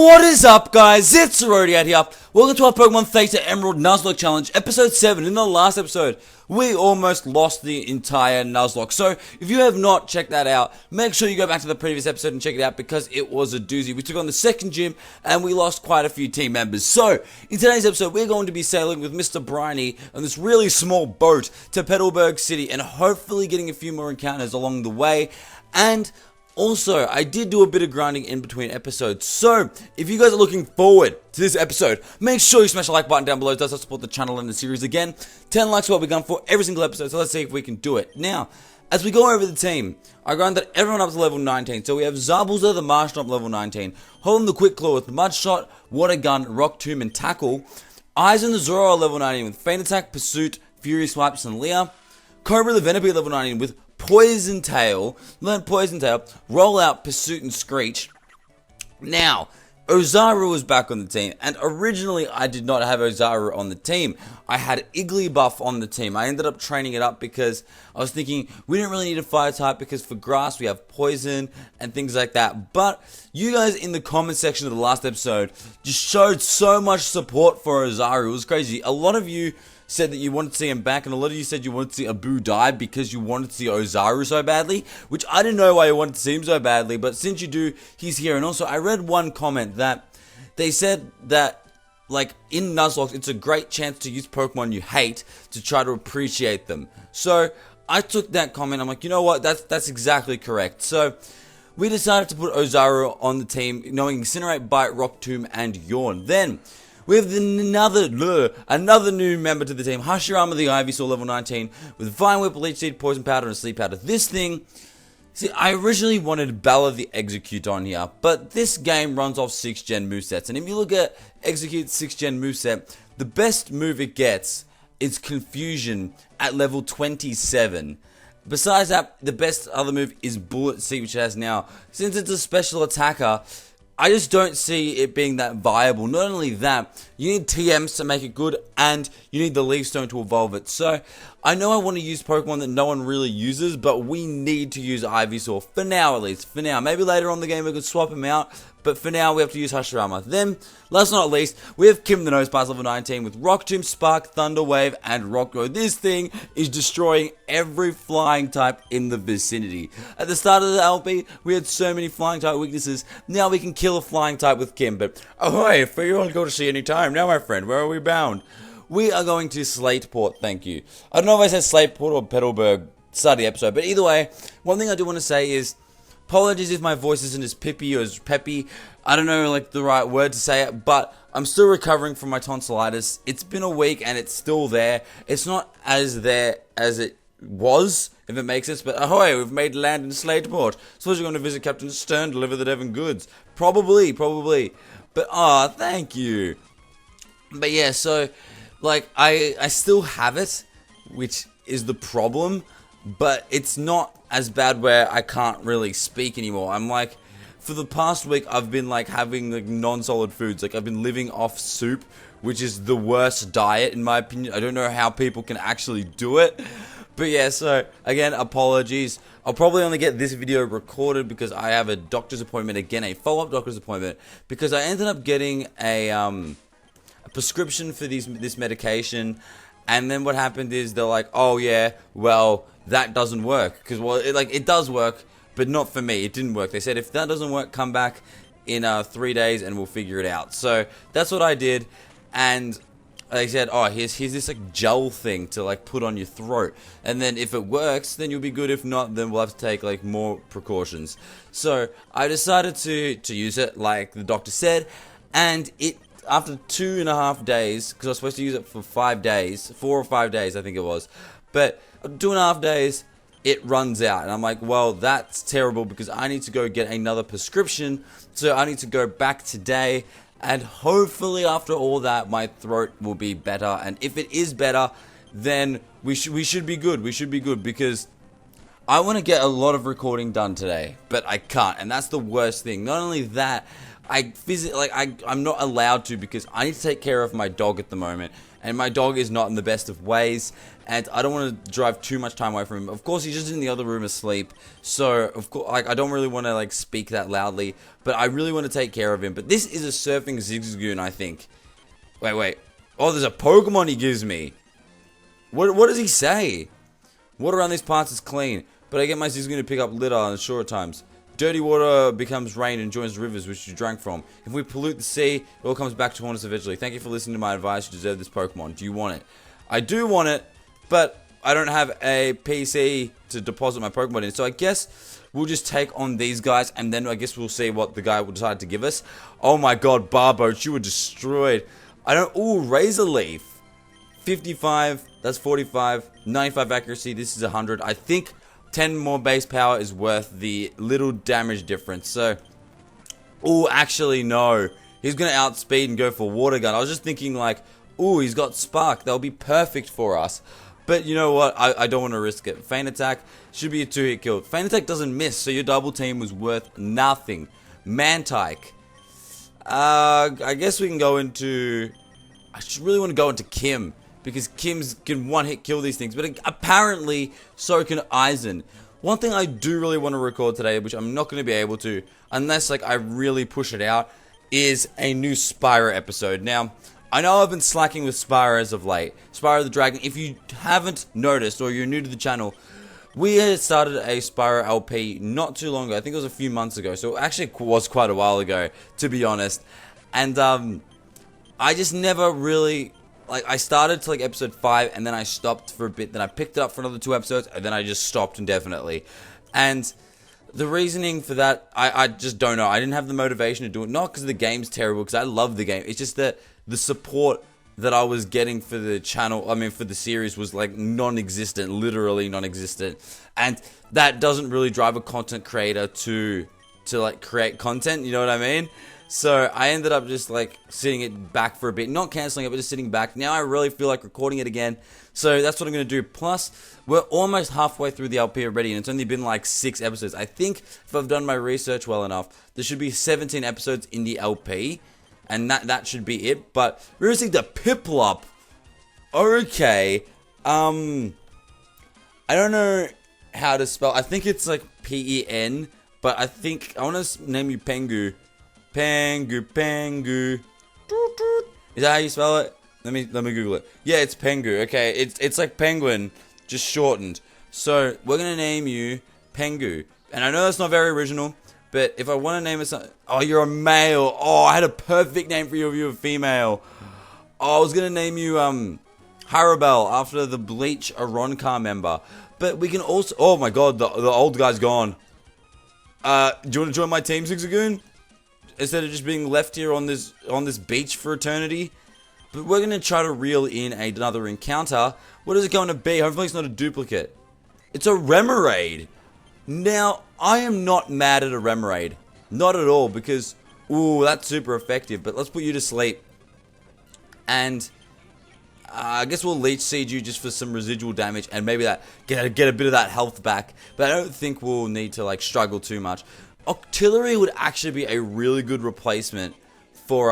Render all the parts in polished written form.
What is up, guys? It's Arodiad here. Welcome to our Pokemon Theta Emerald Nuzlocke Challenge, Episode 7. In the last episode, we almost lost the entire Nuzlocke. So, if you have not checked that out, make sure you go back to the previous episode and check it out because it was a doozy. We took on the second gym and we lost quite a few team members. So, in today's episode, we're going to be sailing with Mr. Briny on this really small boat to Petalburg City and hopefully getting a few more encounters along the way. And also, I did do a bit of grinding in between episodes, so if you guys are looking forward to this episode, make sure you smash the like button down below. It does help support the channel and the series. Again, 10 likes is what we're going for every single episode, so let's see if we can do it. Now, as we go over the team, I grinded everyone up to level 19, so we have Zabuza the Marshtomp level 19, Holden the Quick Claw with Mud Shot, Water Gun, Rock Tomb, and Tackle, Eisen the Zoro level 19 with Feint Attack, Pursuit, Fury Swipes, and Leer, Cobra the Venipede level 19 with Poison Tail, learn Poison Tail, Roll Out, Pursuit, and Screech. Now, Ozaru was back on the team, and originally I did not have Ozaru on the team. I had Igglybuff on the team. I ended up training it up because I was thinking we didn't really need a fire type because for grass we have poison and things like that. But you guys in the comment section of the last episode just showed so much support for Ozaru. It was crazy. A lot of you said that you wanted to see him back, and a lot of you said you wanted to see Abu die because you wanted to see Ozaru so badly, which I didn't know why you wanted to see him so badly, but since you do, he's here. And also, I read one comment that they said that, like, in Nuzlocke, it's a great chance to use Pokemon you hate to try to appreciate them. So, I took that comment, I'm like, you know what, that's exactly correct. So, we decided to put Ozaru on the team, knowing Incinerate, Bite, Rock Tomb, and Yawn. Then, we have another new member to the team, Hashirama the Ivysaur level 19, with Vine Whip, Leech Seed, Poison Powder, and Sleep Powder. This thing, see, I originally wanted Bella the Execute on here, but this game runs off 6th gen movesets, and if you look at Execute's 6th gen moveset, the best move it gets is Confusion at level 27. Besides that, the best other move is Bullet Seed, which it has now. Since it's a special attacker, I just don't see it being that viable. Not only that, you need TMs to make it good, and you need the Leaf Stone to evolve it. So, I know I want to use Pokemon that no one really uses, but we need to use Ivysaur. For now, at least. For now. Maybe later on in the game we could swap him out, but for now we have to use Hashirama. Then, last but not least, we have Kim the Nosepass level 19 with Rock Tomb, Spark, Thunder Wave, and Rock Go. This thing is destroying every flying type in the vicinity. At the start of the LP, we had so many flying type weaknesses. Now we can kill a flying type with Kim, but ahoy, for you all to go to sea any time. Now, my friend, where are we bound? We are going to Slateport, thank you. I don't know if I said Slateport or Petalburg, start of the episode, but either way, one thing I do want to say is, apologies if my voice isn't as pippy or as peppy. I don't know, like, the right word to say it, but I'm still recovering from my tonsillitis. It's been a week and it's still there. It's not as there as it was, if it makes sense, but ahoy, we've made land in Slateport. Suppose you're going to visit Captain Stern, deliver the Devon goods. Probably. But, thank you. But yeah, so, like, I still have it, which is the problem, but it's not as bad where I can't really speak anymore. I'm like, for the past week, I've been like having like non-solid foods. Like, I've been living off soup, which is the worst diet in my opinion. I don't know how people can actually do it. But yeah, so again, apologies. I'll probably only get this video recorded because I have a doctor's appointment again, a follow-up doctor's appointment, because I ended up getting a prescription for this medication, and then what happened is they're like, oh yeah, well, that doesn't work, because, well, it does work, but not for me. It didn't work. They said if that doesn't work, come back in 3 days and we'll figure it out. So that's what I did, and they said, oh, here's this like gel thing to like put on your throat, and then if it works, then you'll be good. If not, then we'll have to take like more precautions. So I decided to use it like the doctor said, and it, after 2.5 days, because I was supposed to use it for 5 days, 4 or 5 days I think it was, but 2.5 days, it runs out, and I'm like, well, that's terrible because I need to go get another prescription, so I need to go back today, and hopefully after all that, my throat will be better, and if it is better, then we should be good, because I want to get a lot of recording done today, but I can't, and that's the worst thing. Not only that, I'm not allowed to because I need to take care of my dog at the moment, and my dog is not in the best of ways, and I don't want to drive too much time away from him. Of course, he's just in the other room asleep, so of course, I don't really want to like speak that loudly, but I really want to take care of him. But this is a surfing Zigzagoon, I think. Wait. Oh, there's a Pokemon he gives me. What does he say? Water around these parts is clean, but I get my Zigzagoon to pick up litter on short times. Dirty water becomes rain and joins rivers which you drank from. If we pollute the sea, it all comes back to haunt us eventually. Thank you for listening to my advice. You deserve this Pokemon. Do you want it? I do want it, but I don't have a PC to deposit my Pokemon in. So I guess we'll just take on these guys, and then I guess we'll see what the guy will decide to give us. Oh my god, Barboach, you were destroyed. Ooh, Razor Leaf. 55, that's 45, 95 accuracy, this is 100. I think 10 more base power is worth the little damage difference. So, ooh, actually no. He's going to outspeed and go for Water Gun. I was just thinking like, ooh, he's got Spark. That'll be perfect for us. But you know what? I don't want to risk it. Feint Attack should be a 2-hit kill. Feint Attack doesn't miss, so your double team was worth nothing. Mantike. I guess we can go into... I just really want to go into Kim, because Kim's can one-hit kill these things, but apparently so can Aizen. One thing I do really want to record today, which I'm not going to be able to, unless like I really push it out, is a new SPYRO episode. Now, I know I've been slacking with SPYRO as of late. SPYRO the Dragon, if you haven't noticed or you're new to the channel, we had started a SPYRO LP not too long ago. I think it was a few months ago, so it actually was quite a while ago, to be honest. And I just never really... Like, I started to, like, episode 5, and then I stopped for a bit. Then I picked it up for another 2 episodes, and then I just stopped indefinitely. And the reasoning for that, I just don't know. I didn't have the motivation to do it. Not because the game's terrible, because I love the game. It's just that the support that I was getting for the channel, I mean, for the series, was, like, non-existent. Literally non-existent. And that doesn't really drive a content creator to like, create content. You know what I mean? So, I ended up just, like, sitting it back for a bit. Not cancelling it, but just sitting back. Now I really feel like recording it again. So, that's what I'm going to do. Plus, we're almost halfway through the LP already, and it's only been, like, 6 episodes. I think, if I've done my research well enough, there should be 17 episodes in the LP. And that should be it. But, we received a Piplup. Okay. I don't know how to spell. I think it's, like, P-E-N. But I think, I want to name you Pengu. Pengu. Is that how you spell it? Let me Google it. Yeah, it's Pengu. Okay, it's like penguin, just shortened. So we're gonna name you Pengu. And I know that's not very original, but if I want to name it something, oh, you're a male. Oh, I had a perfect name for you if you were female. Oh, I was gonna name you Harabel after the Bleach Aroncar member. But we can also. Oh my God, the old guy's gone. Do you want to join my team, Zigzagoon? Instead of just being left here on this beach for eternity. But we're going to try to reel in another encounter. What is it going to be? Hopefully it's not a duplicate. It's a Remoraid. Now, I am not mad at a Remoraid. Not at all, because, ooh, that's super effective. But let's put you to sleep. And I guess we'll Leech Seed you just for some residual damage. And maybe get a bit of that health back. But I don't think we'll need to, like, struggle too much. Octillery would actually be a really good replacement for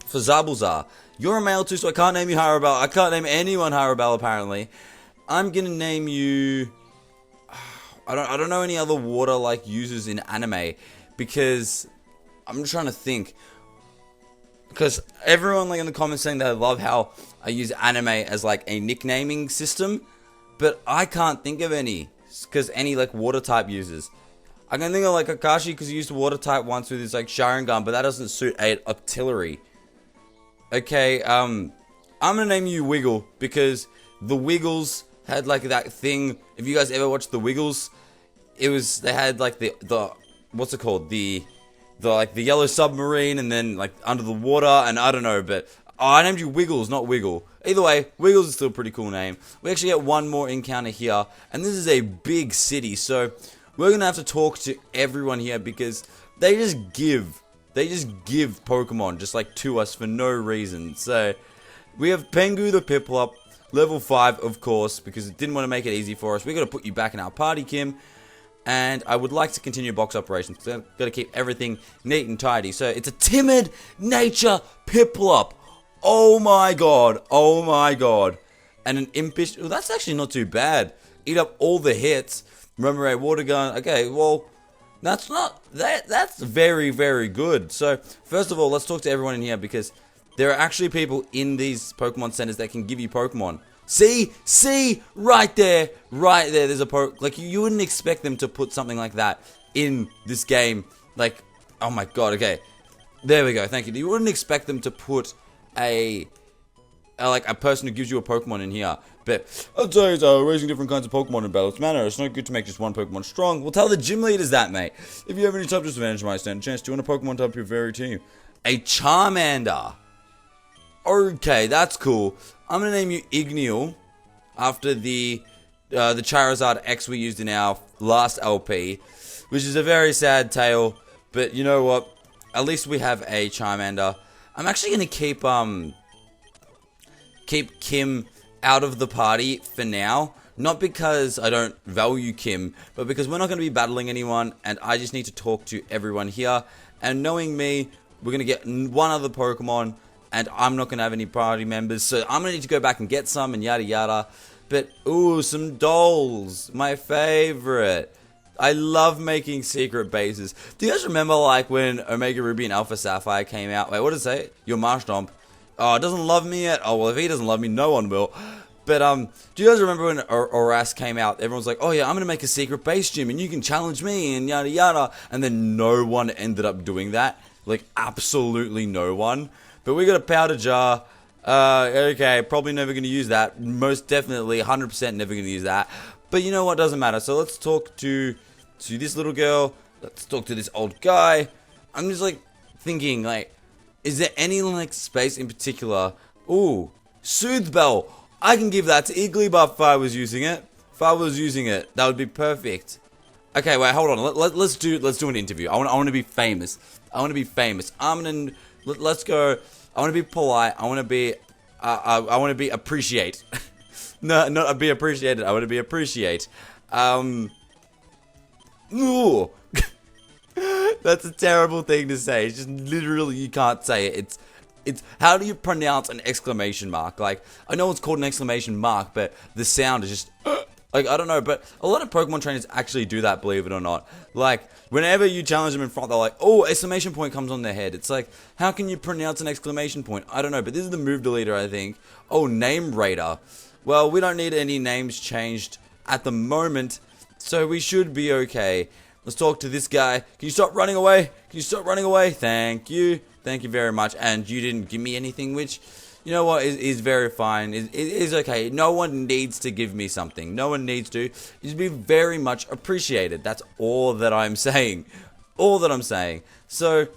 Zabuzar. You're a male too, so I can't name you Harabel. I can't name anyone Harabel, apparently. I'm gonna name you... I don't know any other water-like users in anime, because... I'm just trying to think. Because everyone, like, in the comments saying they love how I use anime as, like, a nicknaming system, but I can't think of any. Because any, like, water-type users. I can think of, like, Kakashi, because he used water type once with his, like, Sharingan, but that doesn't suit a Octillery. Okay, I'm gonna name you Wiggle, because the Wiggles had, like, that thing. If you guys ever watched the Wiggles, they had, like, the what's it called? The yellow submarine, and then, like, under the water, and I don't know, but I named you Wiggles, not Wiggle. Either way, Wiggles is still a pretty cool name. We actually get one more encounter here, and this is a big city, so... We're going to have to talk to everyone here because they just give Pokemon just like to us for no reason. So, we have Pengu the Piplup, level 5 of course, because it didn't want to make it easy for us. We're going to put you back in our party, Kim. And I would like to continue box operations, because I've got to keep everything neat and tidy. So it's a timid nature Piplup. Oh my god. Oh my god. And an impish... Well, that's actually not too bad. Eat up all the hits. Remember a water gun. Okay, well... That's not... That's very, very good. So, first of all, let's talk to everyone in here, because there are actually people in these Pokemon centers that can give you Pokemon. See, right there, there's a like, you wouldn't expect them to put something like that in this game, like, oh my god, okay, there we go, thank you. You wouldn't expect them to put like, a person who gives you a Pokemon in here, but, I'd say it's raising different kinds of Pokemon in Battle Manner, it's not good to make just one Pokemon strong. Well, tell the gym leaders that, mate. If you have any type disadvantage, might stand a chance to win a Pokemon type your very team. A Charmander. Okay, that's cool. I'm gonna name you Igneel, after the Charizard X we used in our last LP, which is a very sad tale, but you know what? At least we have a Charmander. I'm actually gonna keep Kim out of the party for now, not because I don't value Kim, but because we're not gonna be battling anyone, and I just need to talk to everyone here. And knowing me, we're gonna get one other Pokemon. And I'm not going to have any party members, so I'm going to need to go back and get some and yada yada. But, ooh, some dolls. My favorite. I love making secret bases. Do you guys remember, like, when Omega Ruby and Alpha Sapphire came out? Wait, what did it say? Your Marshtomp. Oh, it doesn't love me yet? Oh, well, if he doesn't love me, no one will. But, do you guys remember when Oras came out? Everyone's like, oh yeah, I'm going to make a secret base gym and you can challenge me and yada yada. And then no one ended up doing that. Like, absolutely no one. But we got a powder jar. Okay, probably never going to use that. Most definitely, 100% never going to use that. But you know what, doesn't matter. So let's talk to this little girl. Let's talk to this old guy. I'm just like thinking, like, is there any like space in particular? Ooh, Soothe Bell. I can give that to Igglybuff if I was using it. If I was using it, that would be perfect. Okay, wait, hold on. Let's do an interview. I want to be famous. I want to be famous. Let's go. I want to be polite. I want to be. I want to be appreciate. No, not be appreciated. I want to be appreciate. Ooh. That's a terrible thing to say. It's just literally you can't say it. It's how do you pronounce an exclamation mark? Like, I know it's called an exclamation mark, but the sound is just like, I don't know, but a lot of Pokemon trainers actually do that, believe it or not. Like, whenever you challenge them in front, they're like, oh, exclamation point comes on their head. It's like, how can you pronounce an exclamation point? I don't know, but this is the move deleter, I think. Oh, Name Raider. Well, we don't need any names changed at the moment, so we should be okay. Let's talk to this guy. Can you stop running away? Can you stop running away? Thank you. Thank you very much. And you didn't give me anything, which, you know what, is very fine. It is okay. No one needs to give me something. No one needs to. You'd be very much appreciated. That's all that I'm saying. All that I'm saying. So,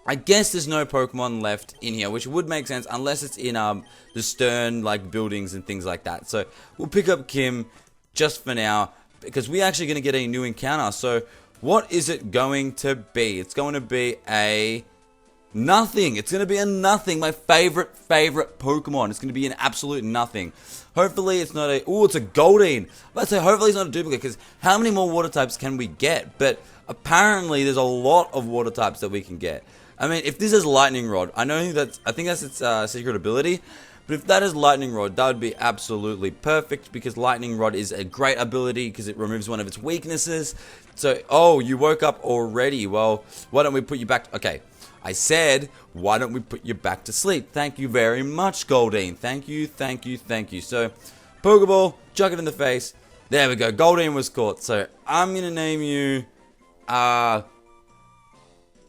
I guess there's no Pokemon left in here, which would make sense unless it's in the stern like buildings and things like that. So, we'll pick up Kim just for now, because we're actually going to get a new encounter. So, what is it going to be? It's going to be a nothing. It's going to be a nothing. My favorite Pokemon. It's going to be an absolute nothing. Hopefully it's not a... Ooh, it's a Goldeen. Let's say hopefully it's not a duplicate, because how many more water types can we get? But apparently there's a lot of water types that we can get. I mean, if this is Lightning Rod, I think that's its secret ability. But if that is Lightning Rod, that would be absolutely perfect, because Lightning Rod is a great ability because it removes one of its weaknesses. So, oh, you woke up already. Well, why don't we put you back... Okay. I said, why don't we put you back to sleep? Thank you very much, Goldeen. Thank you, thank you, thank you. So, Pokeball, chuck it in the face. There we go, Goldeen was caught. So, I'm going to name you, I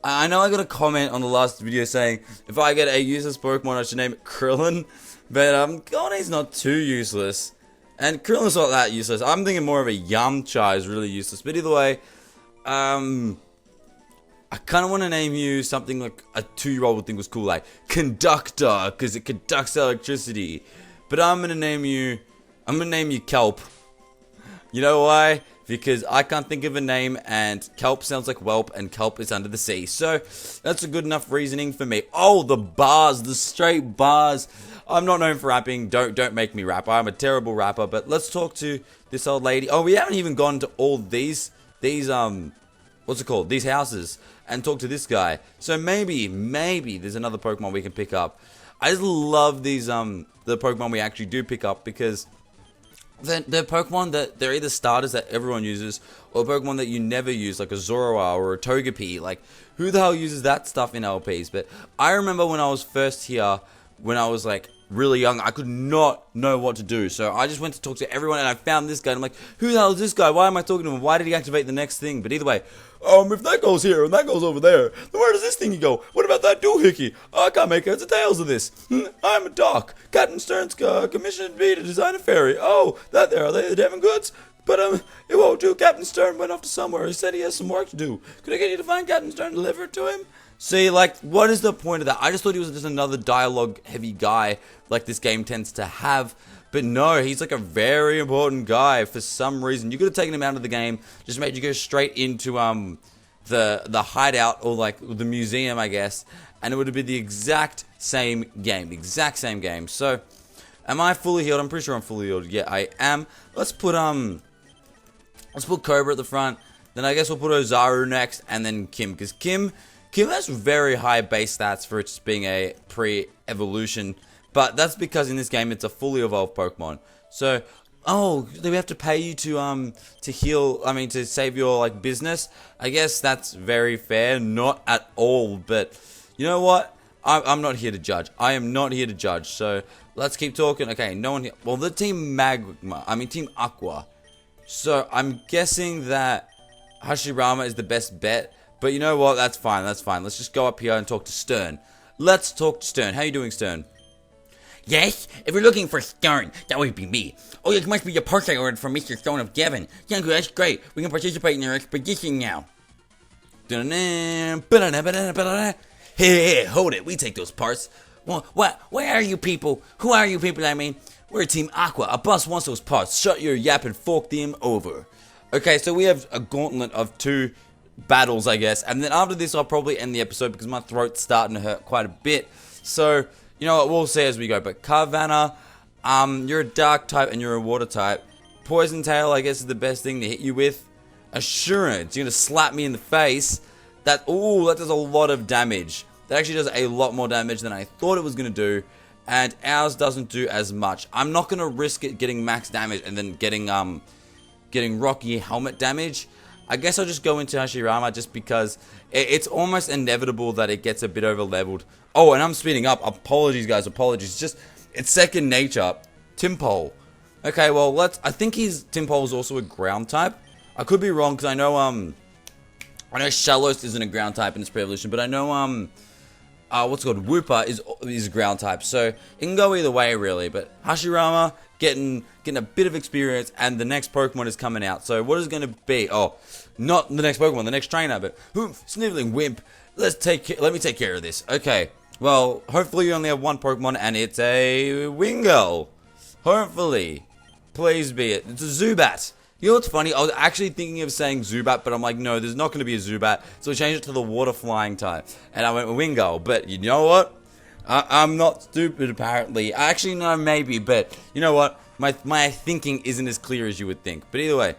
know I got a comment on the last video saying, if I get a useless Pokemon, I should name it Krillin. But, Goldeen's not too useless. And Krillin's not that useless. I'm thinking more of a Yamcha is really useless. But either way, I kind of want to name you something like a 2-year-old would think was cool, like Conductor, because it conducts electricity. But I'm going to name you Kelp. You know why? Because I can't think of a name, and Kelp sounds like whelp, and kelp is under the sea. So, that's a good enough reasoning for me. Oh, the bars, the straight bars. I'm not known for rapping. Don't make me rap. I'm a terrible rapper. But let's talk to this old lady. Oh, we haven't even gone to all these these what's it called? These houses and talk to this guy. So maybe there's another Pokemon we can pick up. I just love these the Pokemon we actually do pick up because they're Pokemon that they're either starters that everyone uses or Pokemon that you never use, like a Zorua or a Togepi. Like, who the hell uses that stuff in LPs? But I remember when I was first here, when I was like really young, I could not know what to do. So I just went to talk to everyone and I found this guy. And I'm like, who the hell is this guy? Why am I talking to him? Why did he activate the next thing? But either way, if that goes here and that goes over there, then where does this thing go? What about that doohickey? Oh, I can't make heads or tails of this. I'm a doc. Captain Stern's commissioned me to design a ferry. Oh, that there, are they the Devon goods? But it won't do. Captain Stern went off to somewhere. He said he has some work to do. Could I get you to find Captain Stern and deliver it to him? See, like, what is the point of that? I just thought he was just another dialogue-heavy guy like this game tends to have. But no, he's like a very important guy for some reason. You could have taken him out of the game, just made you go straight into the hideout or like the museum, I guess, and it would have been the exact same game. So, am I fully healed? I'm pretty sure I'm fully healed. Yeah, I am. Let's put Cobra at the front. Then I guess we'll put Ozaru next, and then Kim, because Kim has very high base stats for it just being a pre-evolution, but that's because in this game it's a fully evolved Pokemon. So, do we have to pay you to heal? I mean, to save your like business? I guess that's very fair. Not at all, but you know what? I'm not here to judge. I am not here to judge. So let's keep talking. Okay, no one here. Well, the Team Team Aqua. So I'm guessing that Hashirama is the best bet. But you know what? That's fine. Let's just go up here and talk to Stern. Let's talk to Stern. How you doing, Stern? Yes, if you're looking for Stern, that would be me. Oh, it must be the parts I ordered from Mr. Stone of Devon. Yeah, that's great. We can participate in your expedition now. Hey, hold it. We take those parts. Well, where are you people? Who are you people, I mean? We're Team Aqua. A boss wants those parts. Shut your yap and fork them over. Okay, so we have a gauntlet of 2 battles, I guess. And then after this, I'll probably end the episode because my throat's starting to hurt quite a bit. So, you know what? We'll see as we go. But Carvanha, you're a dark type and you're a water type. Poison Tail, I guess, is the best thing to hit you with. Assurance, you're going to slap me in the face. That does a lot of damage. That actually does a lot more damage than I thought it was going to do. And ours doesn't do as much. I'm not going to risk it getting max damage and then getting Rocky helmet damage. I guess I'll just go into Hashirama just because it's almost inevitable that it gets a bit over leveled. Oh, and I'm speeding up. Apologies, guys. Apologies. It's second nature. Timpole. Okay, well, I think Timpole is also a ground type. I could be wrong because I know Shallows isn't a ground type in its pre-evolution, but I know what's called Wooper is a ground type. So it can go either way, really. But Hashirama getting a bit of experience, and the next Pokemon is coming out. So what is it going to be? Oh, not the next Pokemon, the next trainer, but Sniveling Wimp. Let me take care of this. Okay. Well, hopefully you only have one Pokemon, and it's a Wingull. Hopefully. Please be it. It's a Zubat. You know what's funny? I was actually thinking of saying Zubat, but I'm like, no, there's not going to be a Zubat. So I changed it to the water flying type. And I went with Wingull. But you know what? I'm not stupid, apparently. Actually, no, maybe. But you know what? My thinking isn't as clear as you would think. But either way.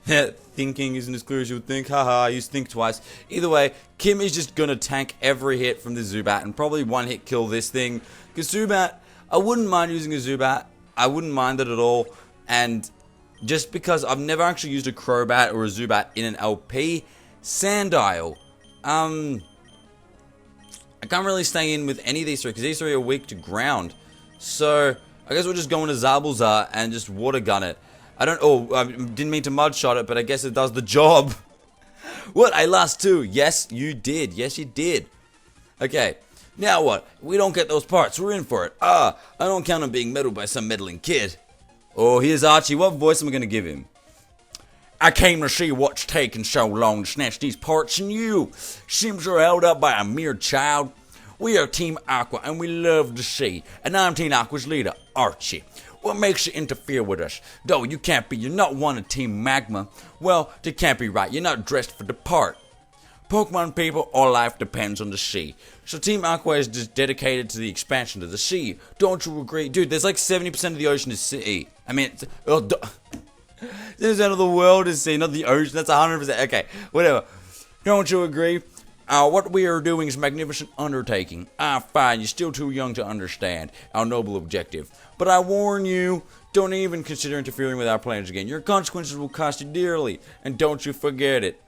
Thinking isn't as clear as you would think. Haha, you think twice. Either way, Kim is just going to tank every hit from the Zubat. And probably one-hit kill this thing. Because Zubat, I wouldn't mind using a Zubat. I wouldn't mind it at all. And just because I've never actually used a Crobat or a Zubat in an LP. Sandile. I can't really stay in with any of these 3 because these 3 are weak to ground. So I guess we'll just go into Zabuzar and just water gun it. I didn't mean to mud shot it, but I guess it does the job. What? I lost 2. Yes, you did. Yes, you did. Okay. Now what? We don't get those parts. We're in for it. I don't count on being meddled by some meddling kid. Oh, here's Archie. What voice am I going to give him? I came to see what's taking so long to snatch these parts from you. Seems you're held up by a mere child. We are Team Aqua, and we love the sea. And I'm Team Aqua's leader, Archie. What makes you interfere with us? Though you're not one of Team Magma. Well, that can't be right. You're not dressed for the part. Pokemon people, all life depends on the sea. So Team Aqua is just dedicated to the expansion of the sea. Don't you agree? Dude, there's like 70% of the ocean is sea. I mean, This end of the world is seen, not the ocean. That's 100%. Okay, whatever. Don't you agree? What we are doing is a magnificent undertaking. Fine, you're still too young to understand our noble objective. But I warn you, don't even consider interfering with our plans again. Your consequences will cost you dearly, and don't you forget it.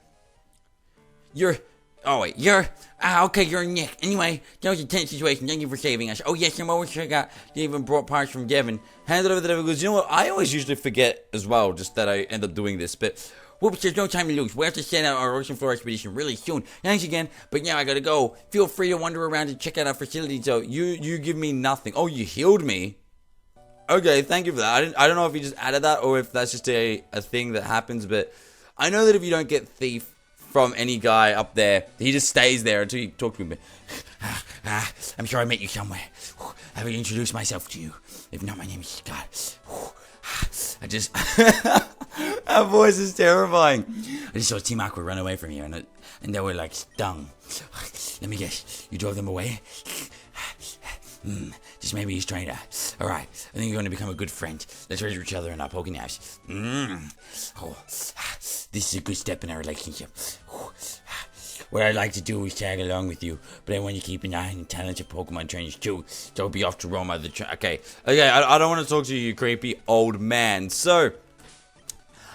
Okay, you're Nick. Anyway, that was a tense situation. Thank you for saving us. Oh, yes, I'm always forgot you even brought parts from Devin. Hand it over to Devin, because you know what? I always usually forget as well, just that I end up doing this, but... Whoops, there's no time to lose. We have to send out our ocean floor expedition really soon. Thanks again, but now I gotta go. Feel free to wander around and check out our facility. So, you give me nothing. Oh, you healed me? Okay, thank you for that. I don't know if you just added that, or if that's just a thing that happens, but... I know that if you don't get Thief from any guy up there, he just stays there until you talk to him. I'm sure I met you somewhere. I will introduce myself to you. If not, my name is Scott. I just... That voice is terrifying. I just saw Team Aqua run away from you, and they were like stung. Let me guess, you drove them away? Just maybe he's trying to... Alright, I think you're going to become a good friend. Let's raise each other in our Pokénaps. Oh, this is a good step in our relationship. What I'd like to do is tag along with you, but I want you to keep an eye on talented Pokemon trainers too. Don't be off to roam out the Okay, I don't want to talk to you, you creepy old man. So,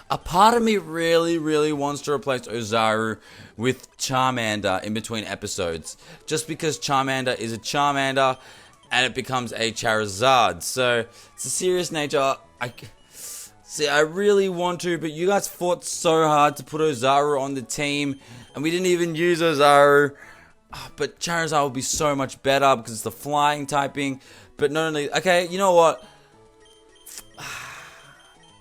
a part of me really wants to replace Ozaru with Charmander in between episodes. Just because Charmander is a Charmander, and it becomes a Charizard. So, it's a serious nature. I really want to, but you guys fought so hard to put Ozaru on the team, and we didn't even use Ozaru. But Charizard will be so much better because it's the flying typing. But not only... Okay, you know what?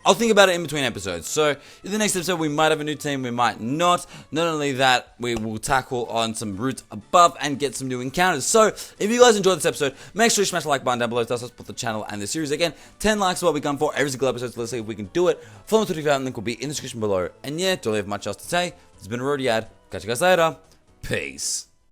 I'll think about it in between episodes. So, in the next episode, we might have a new team, we might not. Not only that, we will tackle on some routes above and get some new encounters. So, if you guys enjoyed this episode, make sure you smash the like button down below. It does help support the channel and the series. Again, 10 likes is what we gun for every single episode, so let's see if we can do it. Follow me on Twitter, link will be in the description below. And yeah, don't have much else to say. This has been Arodiad. Catch you guys later. Peace.